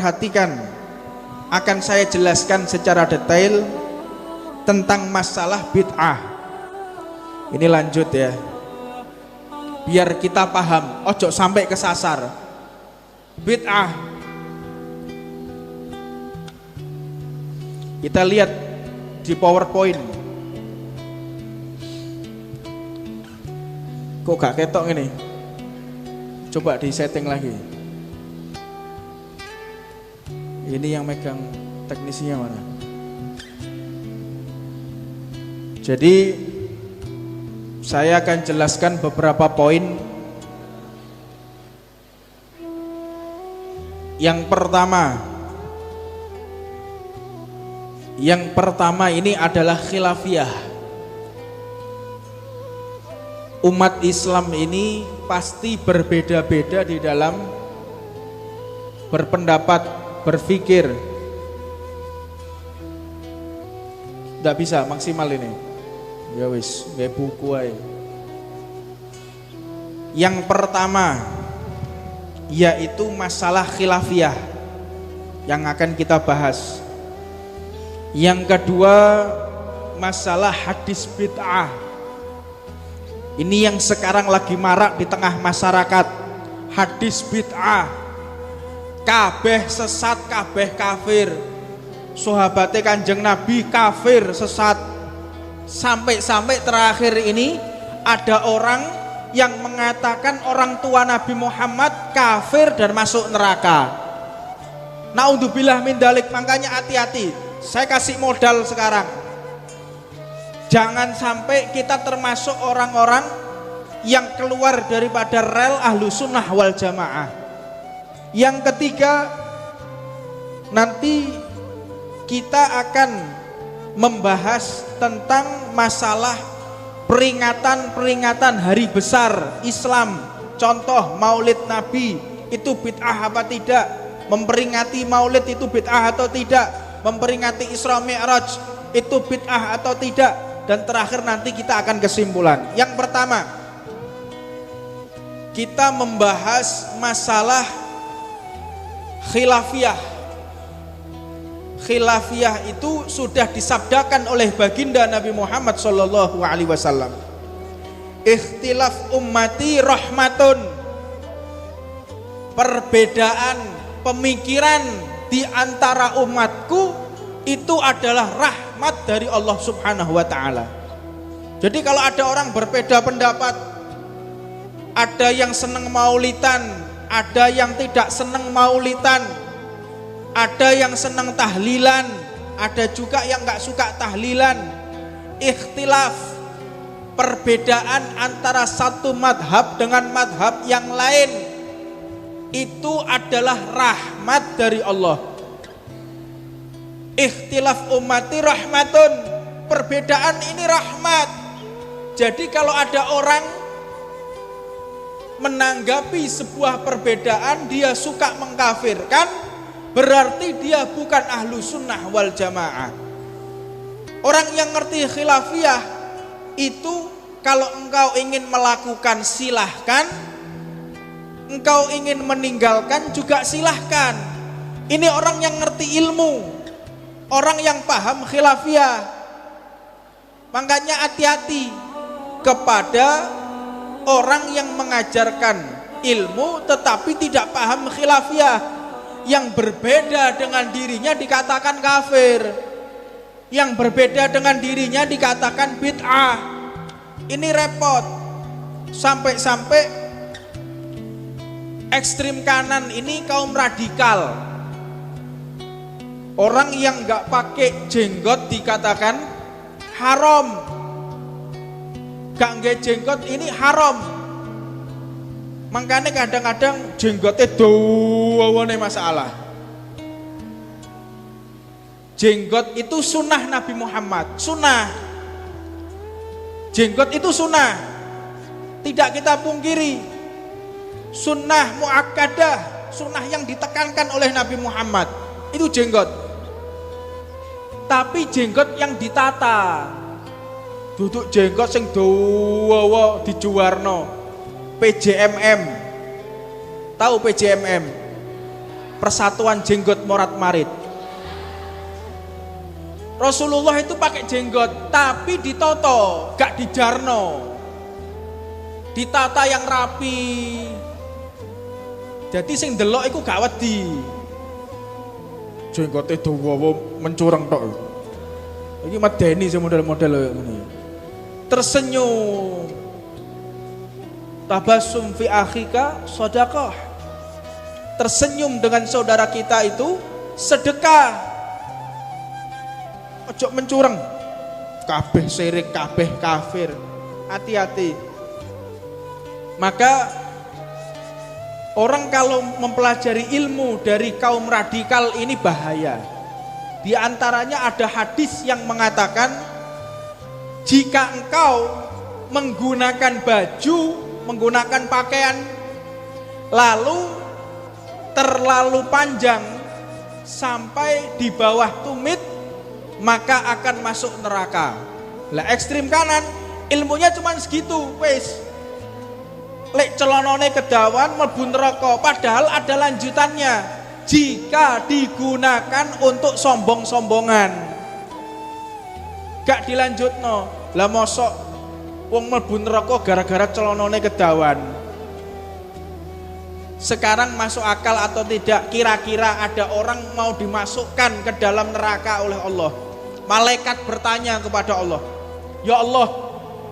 perhatikan, akan saya jelaskan secara detail tentang masalah bid'ah. Ini lanjut ya, biar kita paham, ojo sampai kesasar. Bid'ah, kita lihat di PowerPoint. Kok gak ketok ini? Coba di setting lagi. Ini yang megang teknisinya mana? Jadi saya akan jelaskan beberapa poin. Yang pertama ini adalah khilafiyah. Umat Islam ini pasti berbeda-beda di dalam berpendapat, berpikir. Tidak bisa maksimal ini. Ya wis, nggak buku aja. Yang pertama yaitu masalah khilafiyah yang akan kita bahas. Yang kedua masalah hadis bid'ah. Ini yang sekarang lagi marak di tengah masyarakat. Hadis bid'ah. Kabeh sesat, kabeh kafir. Sahabate Kanjeng Nabi kafir, sesat. Sampai-sampai terakhir ini ada orang yang mengatakan orang tua Nabi Muhammad kafir dan masuk neraka. Naudzubillah min dalik. Makanya hati-hati. Saya kasih modal sekarang. Jangan sampai kita termasuk orang-orang yang keluar daripada rel ahlu sunnah wal jamaah. Yang ketiga, nanti kita akan membahas tentang masalah peringatan hari besar Islam. Contoh maulid Nabi itu bid'ah apa tidak? Memperingati maulid itu bid'ah atau tidak? Memperingati Isra Mi'raj itu bid'ah atau tidak? Dan terakhir nanti kita akan kesimpulan. Yang pertama, kita membahas masalah khilafiyah. Khilafiyah itu sudah disabdakan oleh baginda Nabi Muhammad sallallahu alaihi wasallam. Ikhtilaf ummati rahmatun. Perbedaan pemikiran di antara umatku itu adalah rahmat dari Allah Subhanahu wa taala. Jadi kalau ada orang berbeda pendapat, ada yang senang maulidan, ada yang tidak senang maulidan, ada yang senang tahlilan, ada juga yang gak suka tahlilan. Ikhtilaf, perbedaan antara satu madhab dengan madhab yang lain, itu adalah rahmat dari Allah. Ikhtilaf ummati rahmatun, perbedaan ini rahmat. Jadi kalau ada orang menanggapi sebuah perbedaan dia suka mengkafirkan, berarti dia bukan ahlu sunnah wal jamaah. Orang yang ngerti khilafiyah itu kalau engkau ingin melakukan silahkan, engkau ingin meninggalkan juga silahkan. Ini orang yang ngerti ilmu, orang yang paham khilafiyah. Makanya hati-hati kepada orang yang mengajarkan ilmu tetapi tidak paham khilafiyah. Yang berbeda dengan dirinya dikatakan kafir, yang berbeda dengan dirinya dikatakan bid'ah. Ini repot. Sampai-sampai ekstrim kanan ini kaum radikal. Orang yang gak pakai jenggot dikatakan haram, gak nggak jenggot ini haram. Makanya kadang-kadang jenggotnya dawane masalah. Jenggot itu sunnah Nabi Muhammad, sunnah. Jenggot itu sunnah, tidak kita pungkiri. Sunnah muakkadah, sunnah yang ditekankan oleh Nabi Muhammad, itu jenggot. Tapi jenggot yang ditata, duduk jenggot sing dawa dijuwarno. PJMM, tahu PJMM? Persatuan Jenggot Morat Marit. Rasulullah itu pakai jenggot tapi ditoto, gak dijarno, ditata yang rapi. Jadi sing delok iku gak wedi. Jenggote dawa mencurang tok. Iki medeni sing model-model ngene. Tersenyum. Tabassum fi akhika shadaqah. Tersenyum dengan saudara kita itu sedekah. Ojo mencurang. Kabeh syirik, kabeh kafir. Hati-hati. Maka orang kalau mempelajari ilmu dari kaum radikal ini bahaya. Di antaranya ada hadis yang mengatakan jika engkau menggunakan baju, menggunakan pakaian lalu terlalu panjang sampai di bawah tumit, maka akan masuk neraka. Lah ekstrim kanan ilmunya cuma segitu, wes. Lek celonone kedawan mlebu neraka, padahal ada lanjutannya. Jika digunakan untuk sombong-sombongan. Gak dilanjutno. Lah mosok wong mlebu neraka gara-gara celonone kedawan. Sekarang masuk akal atau tidak? Kira-kira ada orang mau dimasukkan ke dalam neraka oleh Allah. Malaikat bertanya kepada Allah, ya Allah,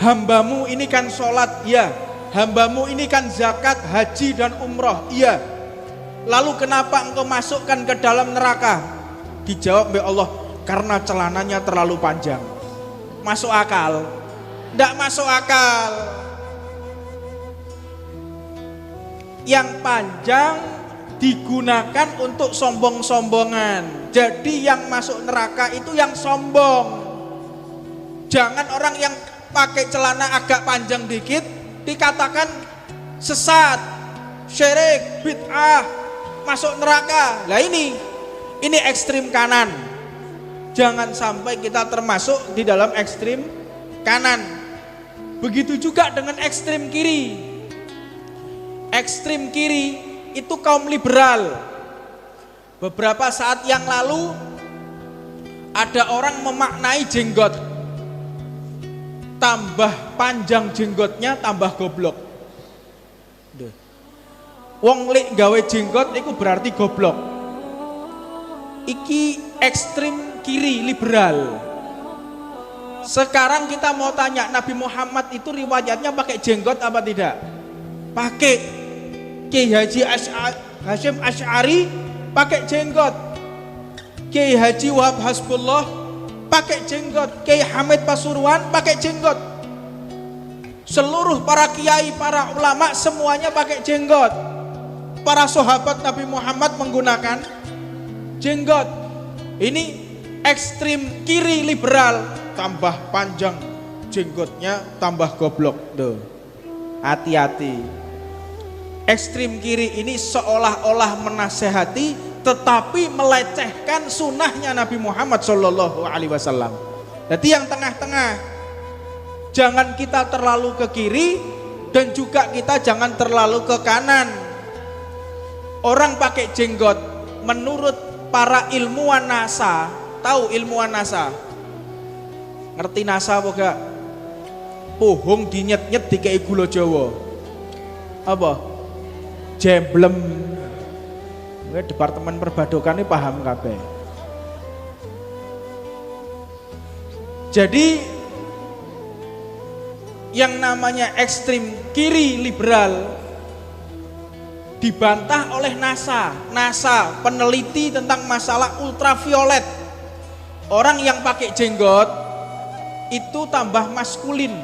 hambamu ini kan sholat, ya. Hambamu ini kan zakat, haji dan umroh, iya. Lalu kenapa engkau masukkan ke dalam neraka? Dijawab oleh Allah, karena celananya terlalu panjang. Masuk akal? Tidak masuk akal. Yang panjang digunakan untuk sombong-sombongan. Jadi yang masuk neraka itu yang sombong. Jangan orang yang pakai celana agak panjang dikit dikatakan sesat, syirik, bid'ah, masuk neraka. Lah ini ekstrim kanan. Jangan sampai kita termasuk di dalam ekstrim kanan. Begitu juga dengan ekstrim kiri. Ekstrim kiri itu kaum liberal. Beberapa saat yang lalu ada orang memaknai jenggot, tambah panjang jenggotnya tambah goblok. Wong lek gawe jenggot itu berarti goblok. Iki ekstrim kiri liberal. Sekarang kita mau tanya, Nabi Muhammad itu riwayatnya pakai jenggot apa tidak? Pakai. Kiai Haji Hashim Asy'ari pakai jenggot. Kiai Haji Wahab Hasbullah pakai jenggot. Kiai Hamid Pasuruan pakai jenggot. Seluruh para kiai, para ulama semuanya pakai jenggot. Para sahabat Nabi Muhammad menggunakan jenggot. Ini ekstrim kiri liberal, tambah panjang jenggotnya tambah goblok. Tuh. Hati-hati. Ekstrim kiri ini seolah-olah menasehati tetapi melecehkan sunnahnya Nabi Muhammad SAW. Jadi yang tengah-tengah, jangan kita terlalu ke kiri dan juga kita jangan terlalu ke kanan. Orang pakai jenggot menurut para ilmuwan NASA, tahu ilmuwan NASA? Ngerti NASA apa gak? Pohong dinyet-nyet dikei gula Jawa. Apa? Jemblem. Departemen perbadokan ini paham kabeh. Jadi yang namanya ekstrim kiri liberal dibantah oleh NASA. NASA peneliti tentang masalah ultraviolet. Orang yang pakai jenggot itu tambah maskulin,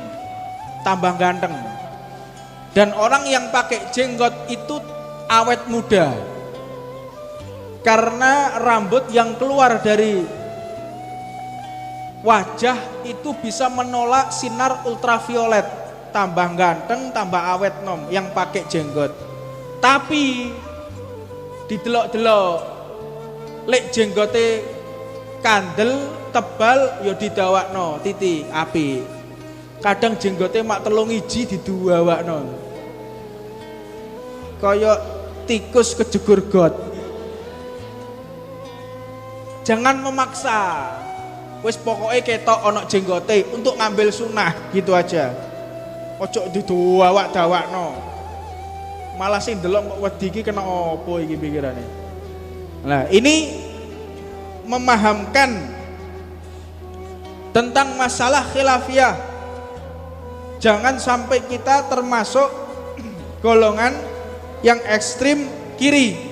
tambah ganteng. Dan orang yang pakai jenggot itu awet muda. Karena rambut yang keluar dari wajah itu bisa menolak sinar ultraviolet. Tambah ganteng, tambah awet nom yang pakai jenggot. Tapi didelok-delok, lek jenggote kandel, tebal, yo didawakno titi api. Kadang jenggote mak 3 iji diduwawakno. Kaya tikus kejegur got. Jangan memaksa. Wis pokoknya ketok ono jenggote untuk ngambil sunnah gitu aja. Ojo didawak-dawakno. Malah sing delok kok wedi iki kena opo iki pikirane. Nah, ini memahamkan tentang masalah khilafiyah. Jangan sampai kita termasuk golongan yang ekstrim kiri.